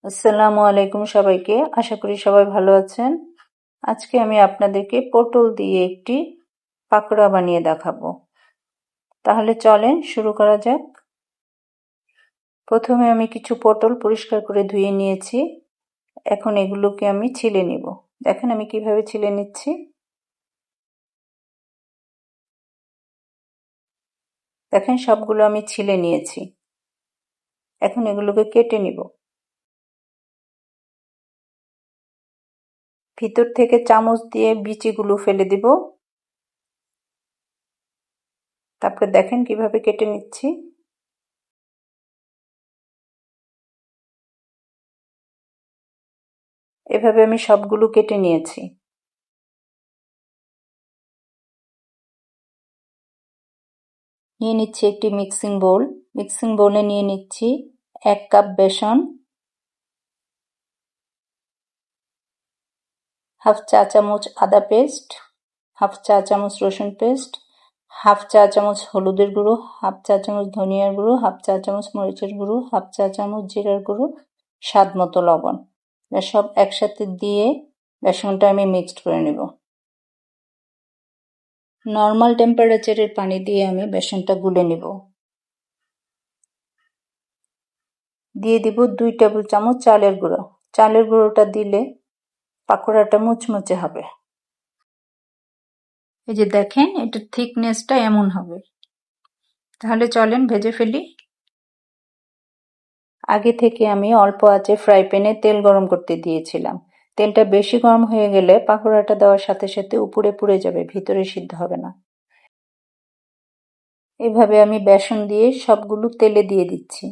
আসসালামু আলাইকুম সবাইকে। আশা করি সবাই ভালো আছেন। আজকে আমি আপনাদেরকে পটল দিয়ে একটি পাকোড়া বানিয়ে দেখাবো। তাহলে চলেন শুরু করা যাক। প্রথমে আমি কিছু পটল পরিষ্কার করে ধুয়ে নিয়েছি। এখন এগুলোকে আমি ছিলে নিব। দেখেন আমি কিভাবে ছিলে নিচ্ছি। দেখেন সবগুলো আমি ছিলে নিয়েছি। এখন এগুলোকে কেটে নিব। ভিতর থেকে চামচ দিয়ে বিচিগুলো ফেলে দিব। তারপরে দেখেন কিভাবে কেটে নিচ্ছি। এভাবে আমি সবগুলো কেটে নিয়েছি। নিয়ে নিচ্ছি একটি মিক্সিং বোল। মিক্সিং বোলে নিয়ে নিচ্ছি 1 কাপ বেসন, হাফ চা চামচ আদা পেস্ট, হাফ চা চামচ রসুন পেস্ট, হাফ চা চামচ হলুদের গুঁড়ো, হাফ চা চামচ ধনিয়ার গুঁড়ো, হাফ চা চামচ মরিচের গুঁড়ো, হাফ চা চামচ জিরার গুঁড়ো, স্বাদ মতো লবণ। সব একসাথে দিয়ে বেসনটা আমি মিক্সড করে নেব। নর্মাল টেম্পারেচারের পানি দিয়ে আমি বেসনটা গুলে নেব। দিয়ে দিব 2 টেবিল চামচ চালের গুঁড়ো। চালের গুঁড়োটা দিলে পাকোড়াটা মুচমুচে হবে। এই যে দেখেন এটার থিকনেসটা এমন হবে। তাহলে চলেন ভেজে ফেলি। আগে থেকে আমি অল্প আঁচে ফ্রাই প্যানে তেল গরম করতে দিয়েছিলাম। তেলটা বেশি গরম হয়ে গেলে পাকোড়াটা দেওয়ার সাথে সাথে উপরে পুড়ে যাবে, ভিতরে সিদ্ধ হবে না। এভাবে আমি বেসন দিয়ে সবগুলো তেলে দিয়ে দিচ্ছি।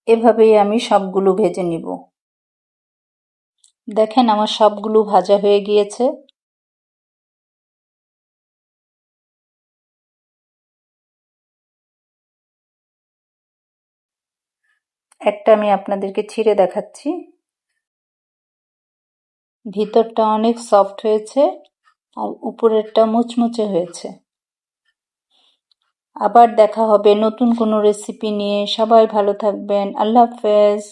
এভাবেই আমি সবগুলো ভেজে নিব। দেখেন আমার সবগুলো ভাজা হয়ে গিয়েছে। একটা আমি আপনাদেরকে ছিঁড়ে দেখাচ্ছি। ভিতরটা অনেক সফট হয়েছে আর উপরেরটা মুচমুচে হয়েছে। আবার দেখা হবে নতুন কোনো রেসিপি নিয়ে। সবাই ভালো থাকবেন। আল্লাহ হাফেজ।